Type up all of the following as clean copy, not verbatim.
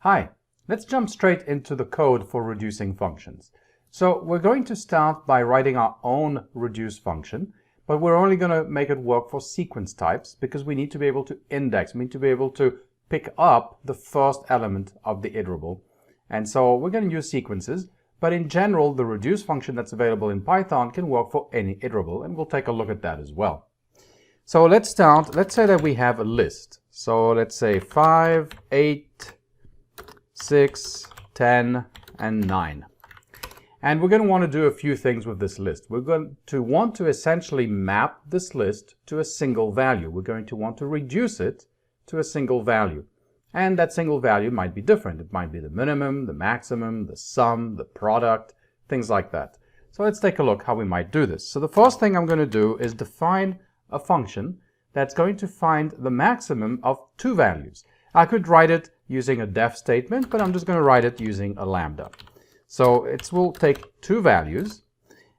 Hi, let's jump straight into the code for reducing functions. So we're going to start by writing our own reduce function, but we're only going to make it work for sequence types because we need to be able to index, we need to be able to pick up the first element of the iterable. And so we're going to use sequences, but in general, the reduce function that's available in Python can work for any iterable, and we'll take a look at that as well. So let's start, let's say that we have a list. So let's say 5, 8, 6, 10, and 9. And we're going to want to do a few things with this list. We're going to want to essentially map this list to a single value. We're going to want to reduce it to a single value. And that single value might be different. It might be the minimum, the maximum, the sum, the product, things like that. So let's take a look how we might do this. So the first thing I'm going to do is define a function that's going to find the maximum of two values. I could write it using a def statement, but I'm just going to write it using a lambda. So it will take two values,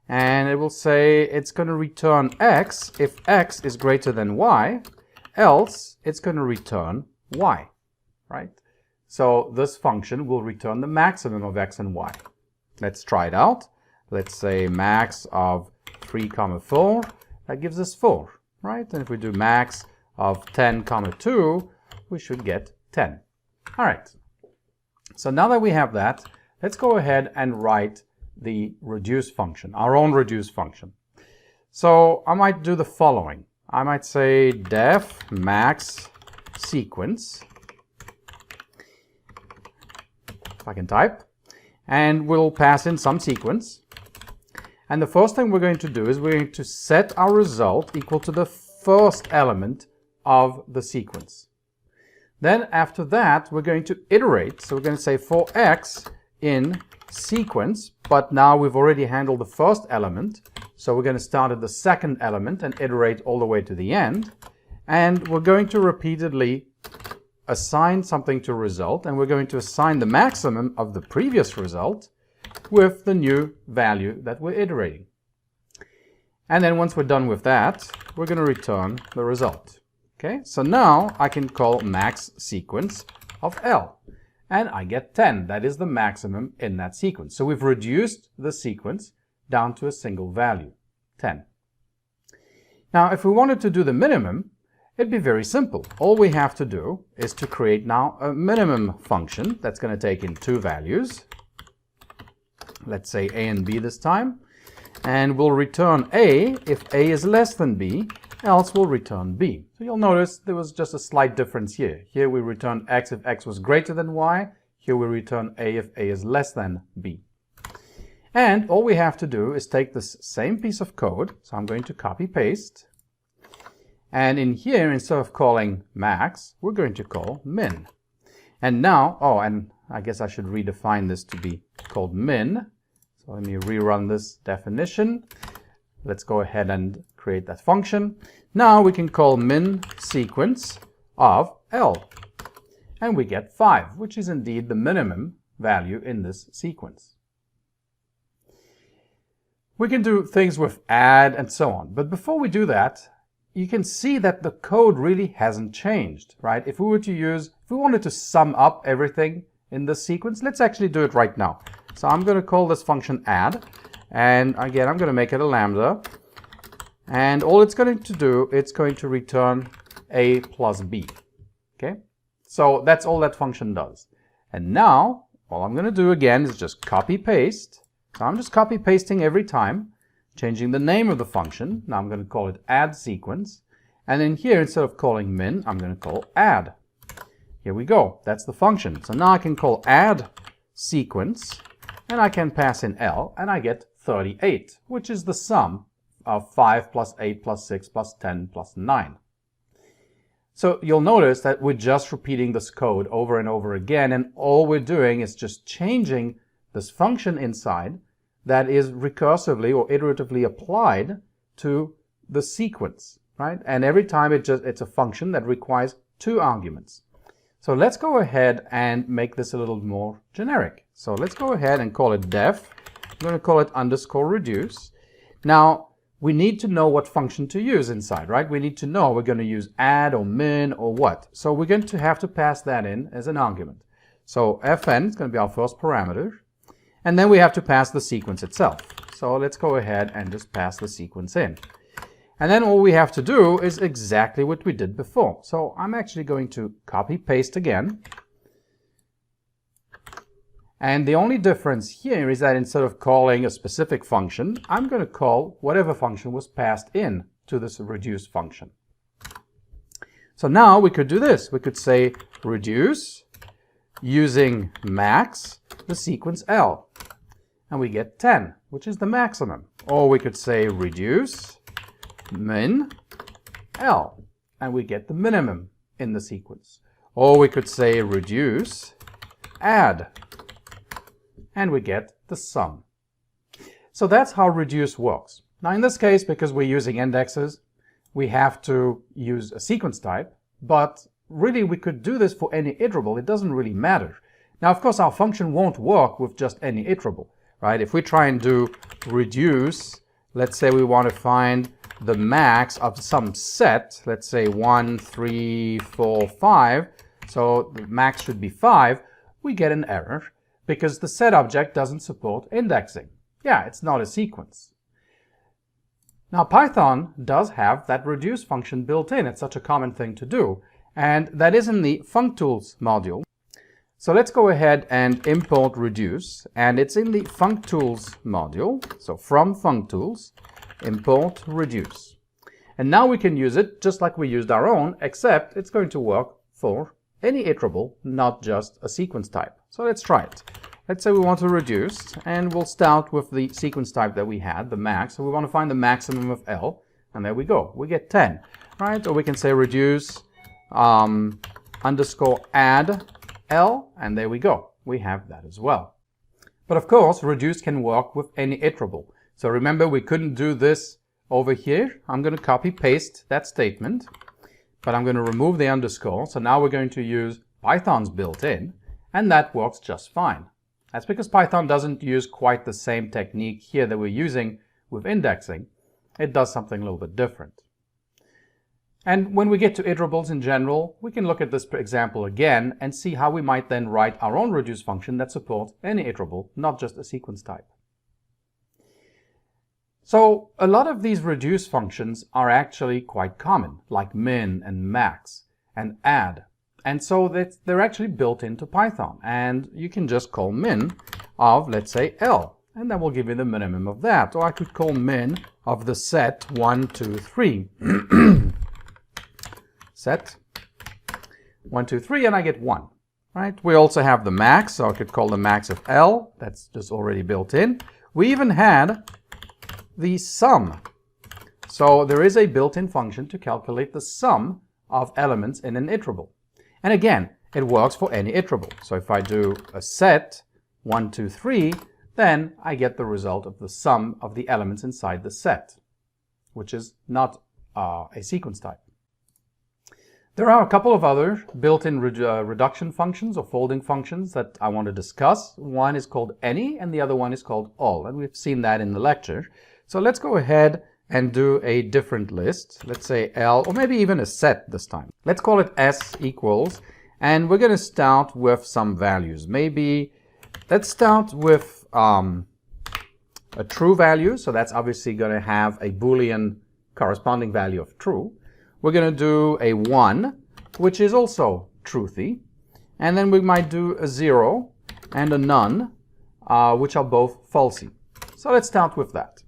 and it will say it's going to return x if x is greater than y, else it's going to return y, right? So this function will return the maximum of x and y. Let's try it out. Let's say max of 3, 4, that gives us 4, right? And if we do max of 10, 2, we should get 10. All right, so now that we have that, let's go ahead and write the reduce function, our own reduce function. So I might do the following. I might say def max sequence, if I can type, and we'll pass in some sequence. And the first thing we're going to do is we're going to set our result equal to the first element of the sequence. Then after that, we're going to iterate. So we're going to say for x in sequence, but now we've already handled the first element. So we're going to start at the second element and iterate all the way to the end. And we're going to repeatedly assign something to result, and we're going to assign the maximum of the previous result with the new value that we're iterating. And then once we're done with that, we're going to return the result. Okay, so now I can call max sequence of L, and I get 10. That is the maximum in that sequence. So we've reduced the sequence down to a single value, 10. Now, if we wanted to do the minimum, it'd be very simple. All we have to do is to create now a minimum function that's going to take in two values. Let's say a and b this time, and we'll return a if a is less than b, else we'll return b. So you'll notice there was just a slight difference here. Here we return x if x was greater than y. Here we return a if a is less than b. And all we have to do is take this same piece of code. So I'm going to copy paste. And in here, instead of calling max, we're going to call min. And now, oh, and I guess I should redefine this to be called min. So let me rerun this definition. Let's go ahead and create that function. Now we can call min sequence of L. And we get 5, which is indeed the minimum value in this sequence. We can do things with add and so on. But before we do that, you can see that the code really hasn't changed, right? If we wanted to sum up everything in this sequence, let's actually do it right now. So I'm going to call this function add. And again, I'm going to make it a lambda. And all it's going to do, it's going to return a plus b. Okay? So that's all that function does. And now, all I'm going to do again is just copy paste. So I'm just copy pasting every time, changing the name of the function. Now I'm going to call it add sequence. And then here, instead of calling min, I'm going to call add. Here we go. That's the function. So now I can call add sequence, and I can pass in L, and I get 38, which is the sum of 5 plus 8 plus 6 plus 10 plus 9. So you'll notice that we're just repeating this code over and over again, and all we're doing is just changing this function inside that is recursively or iteratively applied to the sequence, right? And every time it's a function that requires two arguments. So let's go ahead and make this a little more generic. So let's go ahead and call it def. I'm going to call it underscore reduce. Now, we need to know what function to use inside, right? We need to know we're going to use add or min or what. So we're going to have to pass that in as an argument. So fn is going to be our first parameter. And then we have to pass the sequence itself. So let's go ahead and just pass the sequence in. And then all we have to do is exactly what we did before. So I'm actually going to copy paste again. And the only difference here is that instead of calling a specific function, I'm going to call whatever function was passed in to this reduce function. So now we could do this. We could say reduce using max the sequence L. And we get 10, which is the maximum. Or we could say reduce min L, and we get the minimum in the sequence. Or we could say reduce add, and we get the sum. So that's how reduce works. Now in this case, because we're using indexes, we have to use a sequence type, but really we could do this for any iterable. It doesn't really matter. Now of course our function won't work with just any iterable, right? If we try and do reduce, let's say we want to find the max of some set, let's say 1, 3, 4, 5, so the max should be 5, we get an error because the set object doesn't support indexing. Yeah, it's not a sequence. Now Python does have that reduce function built in. It's such a common thing to do, and that is in the functools module. So let's go ahead and import reduce, and it's in the functools module. So from functools, import reduce. And now we can use it just like we used our own, except it's going to work for any iterable, not just a sequence type. So let's try it. Let's say we want to reduce, and we'll start with the sequence type that we had, the max. So we want to find the maximum of L, and there we go. We get 10, right? Or we can say reduce underscore add L, and there we go. We have that as well. But of course, reduce can work with any iterable. So remember, we couldn't do this over here. I'm going to copy paste that statement, but I'm going to remove the underscore. So now we're going to use Python's built-in, and that works just fine. That's because Python doesn't use quite the same technique here that we're using with indexing. It does something a little bit different. And when we get to iterables in general, we can look at this example again and see how we might then write our own reduce function that supports any iterable, not just a sequence type. So a lot of these reduce functions are actually quite common, like min and max and add. And so they're actually built into Python. And you can just call min of, let's say, L. And that will give you the minimum of that. Or I could call min of the set 1, 2, 3. Set 1, 2, 3, and I get 1. Right? We also have the max, so I could call the max of L. That's just already built in. We even had the sum. So there is a built-in function to calculate the sum of elements in an iterable. And again, it works for any iterable. So if I do a set 1, 2, 3, then I get the result of the sum of the elements inside the set, which is not a sequence type. There are a couple of other built-in reduction functions or folding functions that I want to discuss. One is called any and the other one is called all, and we've seen that in the lecture. So let's go ahead and do a different list. Let's say L, or maybe even a set this time. Let's call it S equals, and we're going to start with some values. Maybe let's start with a true value, so that's obviously going to have a Boolean corresponding value of true. We're going to do a 1, which is also truthy. And then we might do a 0 and a none, which are both falsy. So let's start with that.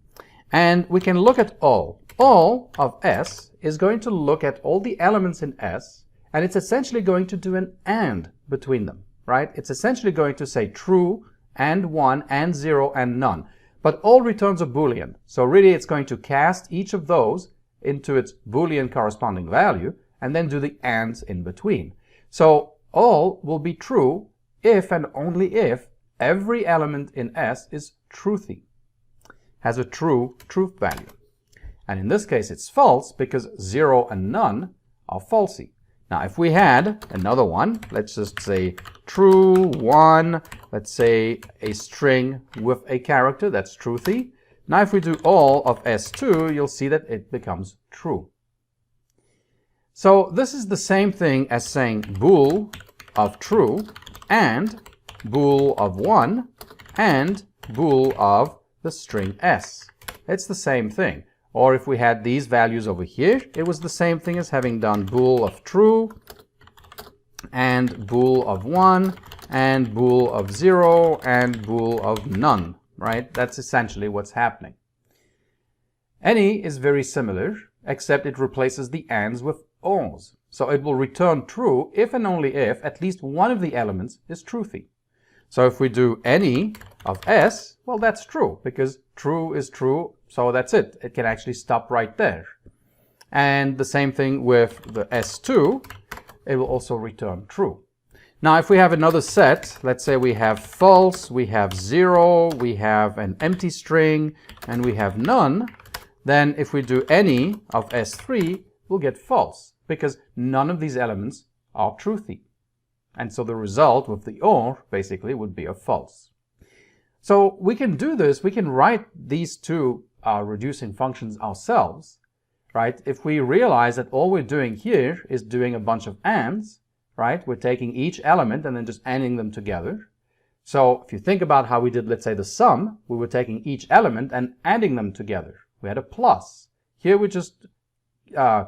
And we can look at all. All of S is going to look at all the elements in S, and it's essentially going to do an AND between them, right? It's essentially going to say true and 1 and 0 and none. But all returns a Boolean. So really it's going to cast each of those into its Boolean corresponding value, and then do the ANDs in between. So all will be true if and only if every element in S is truthy, has a true truth value. And in this case it's false because 0 and none are falsy. Now if we had another one, let's just say true 1, let's say a string with a character that's truthy. Now if we do all of S2, you'll see that it becomes true. So this is the same thing as saying bool of true and bool of 1 and bool of the string s. It's the same thing. Or if we had these values over here, it was the same thing as having done bool of true and bool of 1 and bool of 0 and bool of none, right? That's essentially what's happening. Any is very similar, except it replaces the ands with ors. So it will return true if and only if at least one of the elements is truthy. So if we do any of s, well, that's true, because true is true, so that's it. It can actually stop right there. And the same thing with the s2, it will also return true. Now, if we have another set, let's say we have false, we have 0, we have an empty string, and we have none, then if we do any of s3, we'll get false, because none of these elements are truthy. And so the result with the OR basically would be a false. So we can do this, we can write these two reducing functions ourselves, right? If we realize that all we're doing here is doing a bunch of ANDs, right? We're taking each element and then just ANDing them together. So if you think about how we did, let's say, the sum, we were taking each element and ANDing them together. We had a plus. Here we're just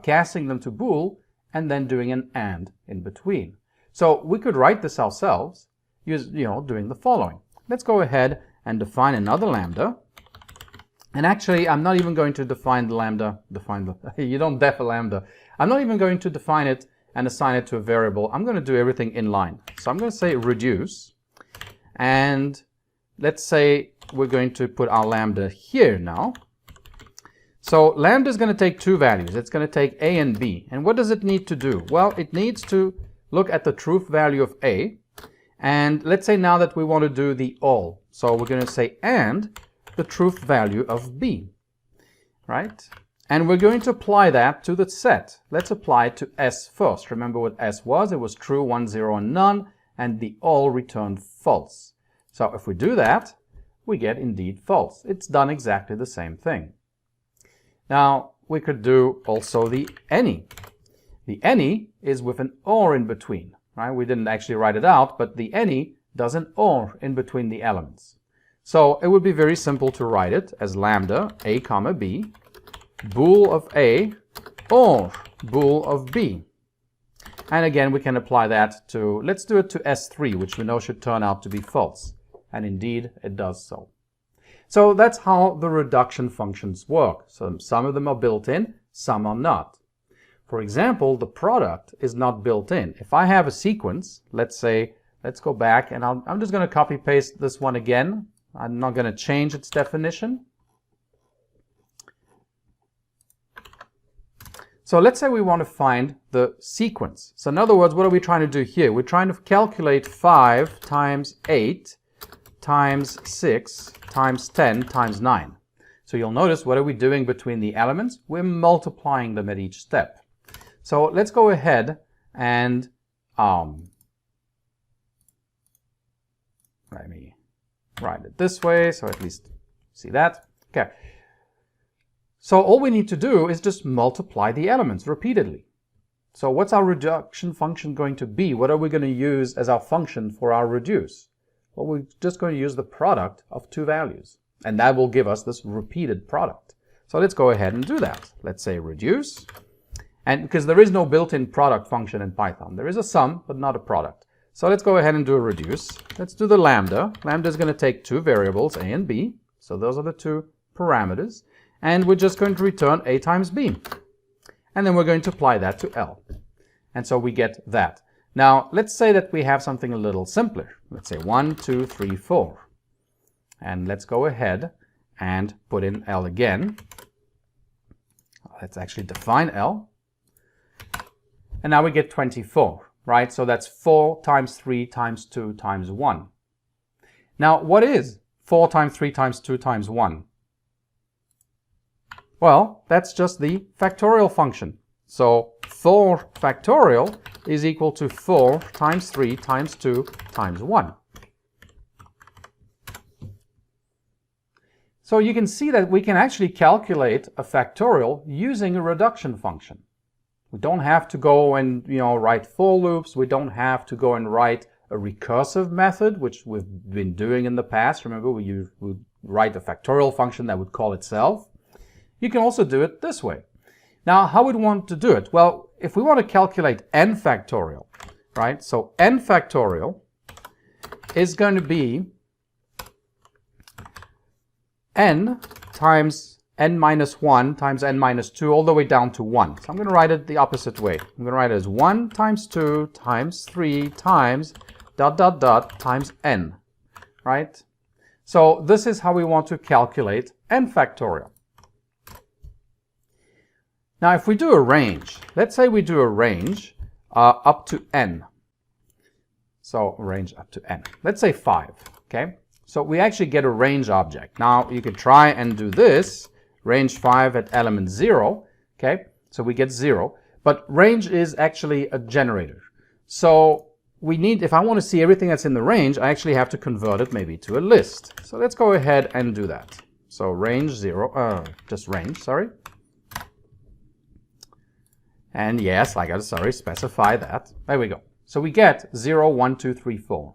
casting them to bool and then doing an AND in between. So we could write this ourselves, doing the following. Let's go ahead and define another lambda. And actually, I'm not even going to define the lambda, you don't def a lambda. I'm not even going to define it and assign it to a variable. I'm going to do everything in line. So I'm going to say reduce. And let's say we're going to put our lambda here now. So lambda is going to take two values. It's going to take a and b. And what does it need to do? Well, it needs to look at the truth value of a. And let's say now that we want to do the all. So we're going to say and the truth value of b, right? And we're going to apply that to the set. Let's apply it to s first. Remember what s was? It was true, 1, 0, and none, and the all returned false. So if we do that, we get indeed false. It's done exactly the same thing. Now, we could do also the any. The any is with an or in between, right? We didn't actually write it out, but the any does an or in between the elements. So it would be very simple to write it as lambda a comma b, bool of a or bool of b. And again, we can apply that to, let's do it to s3, which we know should turn out to be false. And indeed, it does so. So that's how the reduction functions work. So some of them are built in, some are not. For example, the product is not built in. If I have a sequence, let's say, let's go back, and I'm just going to copy paste this one again. I'm not going to change its definition. So let's say we want to find the sequence. So in other words, what are we trying to do here? We're trying to calculate 5 times 8 times 6 times 10 times 9. So you'll notice, what are we doing between the elements? We're multiplying them at each step. So let's go ahead and let me write it this way, so at least see that. Okay. So all we need to do is just multiply the elements repeatedly. So what's our reduction function going to be? What are we going to use as our function for our reduce? Well, we're just going to use the product of two values, and that will give us this repeated product. So let's go ahead and do that. Let's say reduce, and because there is no built-in product function in Python, there is a sum, but not a product. So let's go ahead and do a reduce. Let's do the lambda. Lambda is going to take two variables, a and b. So those are the two parameters. And we're just going to return a times b. And then we're going to apply that to L. And so we get that. Now, let's say that we have something a little simpler. Let's say 1, 2, 3, 4. And let's go ahead and put in L again. Let's actually define L. And now we get 24, right? So that's 4 times 3 times 2 times 1. Now, what is 4 times 3 times 2 times 1? Well, that's just the factorial function. So 4 factorial is equal to 4 times 3 times 2 times 1. So you can see that we can actually calculate a factorial using a reduction function. We don't have to go and write for loops. We don't have to go and write a recursive method, which we've been doing in the past. Remember, we would write a factorial function that would call itself. You can also do it this way. Now, how would we want to do it? Well, if we want to calculate n factorial, right? So n factorial is going to be n times n minus 1 times n minus 2 all the way down to 1. So I'm going to write it the opposite way. I'm going to write it as 1 times 2 times 3 times ... times n, right? So this is how we want to calculate n factorial. Now, if we do a range, let's say we do a range up to n. So range up to n. Let's say 5, okay? So we actually get a range object. Now, you could try and do this, range 5 at element 0, okay? So we get 0. But range is actually a generator. So we need, if I want to see everything that's in the range, I actually have to convert it maybe to a list. So let's go ahead and do that. So range 0, just range, sorry. And yes, I got to, specify that. There we go. So we get 0, 1, 2, 3, 4.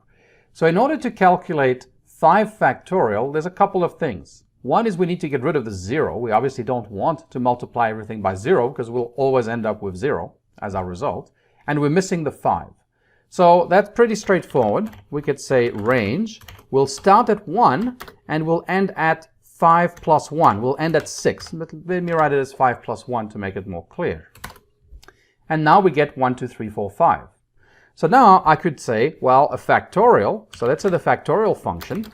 So in order to calculate 5 factorial, there's a couple of things. One is we need to get rid of the 0. We obviously don't want to multiply everything by 0 because we'll always end up with 0 as our result. And we're missing the 5. So that's pretty straightforward. We could say range. We'll start at 1 and we'll end at 5 plus 1. We'll end at 6. Let me write it as 5 plus 1 to make it more clear. And now we get 1, 2, 3, 4, 5. So now I could say, well, a factorial. So let's say the factorial function.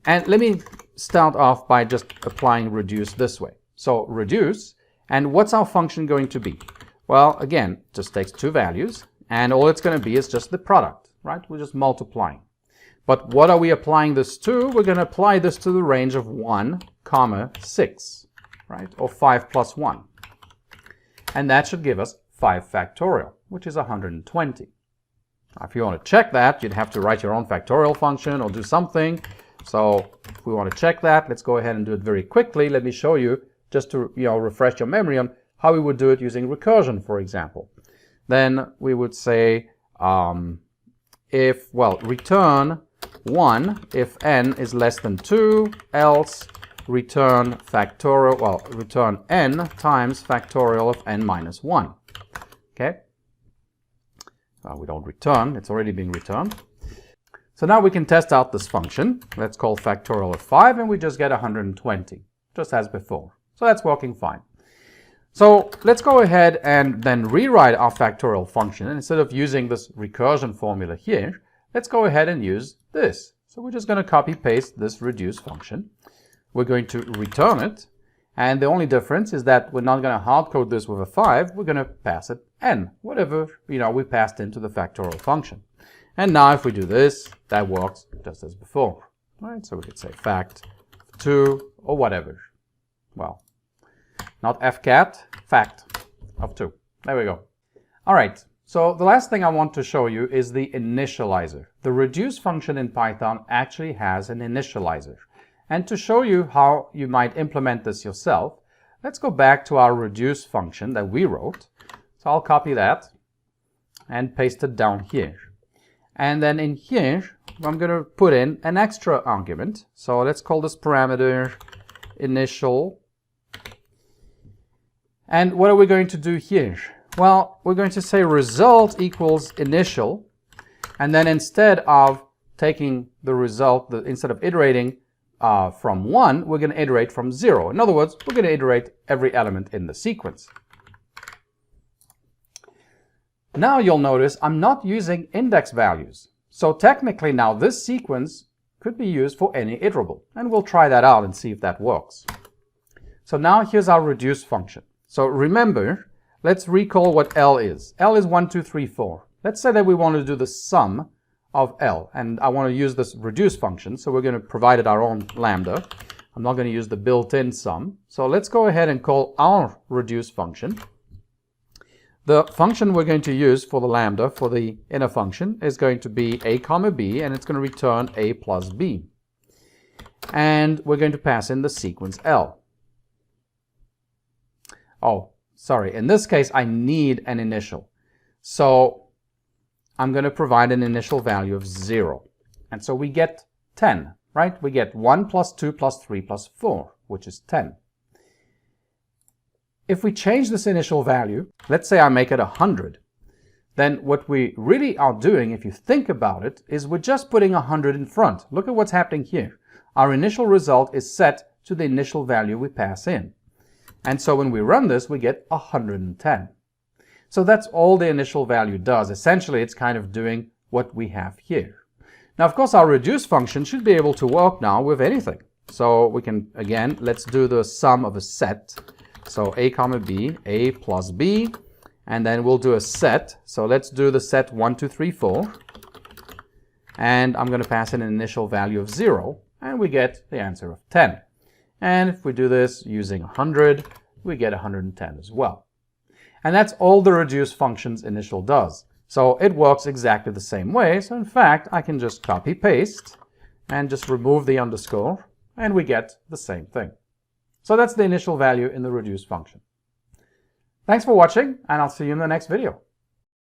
And let me start off by just applying reduce this way. So reduce, and what's our function going to be? Well, again, just takes 2 values, and all it's going to be is just the product, right? We're just multiplying. But what are we applying this to? We're going to apply this to the range of 1, 6, right? Or 5 plus 1. And that should give us 5 factorial, which is 120. Now, if you want to check that, you'd have to write your own factorial function or do something. So if we want to check that, let's go ahead and do it very quickly. Let me show you, just to refresh your memory on how we would do it using recursion, for example. Then we would say return 1 if n is less than 2, else return factorial, return n times factorial of n minus 1. Okay? We don't return, it's already been returned. So now we can test out this function. Let's call factorial of 5, and we just get 120, just as before. So that's working fine. So let's go ahead and then rewrite our factorial function. And instead of using this recursion formula here, let's go ahead and use this. So we're just going to copy paste this reduce function. We're going to return it. And the only difference is that we're not going to hard code this with a 5. We're going to pass it n, whatever we passed into the factorial function. And now if we do this, that works just as before. Right? So we could say fact 2 or whatever. Well, not fcat, fact of 2. There we go. All right. So the last thing I want to show you is the initializer. The reduce function in Python actually has an initializer. And to show you how you might implement this yourself, let's go back to our reduce function that we wrote. So I'll copy that and paste it down here. And then in here, I'm going to put in an extra argument. So let's call this parameter initial. And what are we going to do here? Well, we're going to say result equals initial. And then instead of taking the result, instead of iterating from 1, we're going to iterate from 0. In other words, we're going to iterate every element in the sequence. Now you'll notice I'm not using index values. So technically now this sequence could be used for any iterable. And we'll try that out and see if that works. So now here's our reduce function. So remember, let's recall what L is. L is 1, 2, 3, 4. Let's say that we want to do the sum of L. And I want to use this reduce function. So we're going to provide it our own lambda. I'm not going to use the built-in sum. So let's go ahead and call our reduce function. The function we're going to use for the lambda, for the inner function, is going to be a comma b, and it's going to return a plus b. And we're going to pass in the sequence L. Oh, sorry. In this case, I need an initial. So I'm going to provide an initial value of 0. And so we get 10, right? We get 1 plus 2 plus 3 plus 4, which is 10. If we change this initial value, let's say I make it 100, then what we really are doing, if you think about it, is we're just putting 100 in front. Look at what's happening here. Our initial result is set to the initial value we pass in. And so when we run this, we get 110. So that's all the initial value does. Essentially, it's kind of doing what we have here. Now, of course, our reduce function should be able to work now with anything. So we can, again, let's do the sum of a set. So a comma b, a plus b, and then we'll do a set. So let's do the set 1, 2, 3, 4. And I'm going to pass in an initial value of 0, and we get the answer of 10. And if we do this using 100, we get 110 as well. And that's all the reduce function's initial does. So it works exactly the same way. So in fact, I can just copy paste and just remove the underscore, and we get the same thing. So that's the initial value in the reduce function. Thanks for watching, and I'll see you in the next video.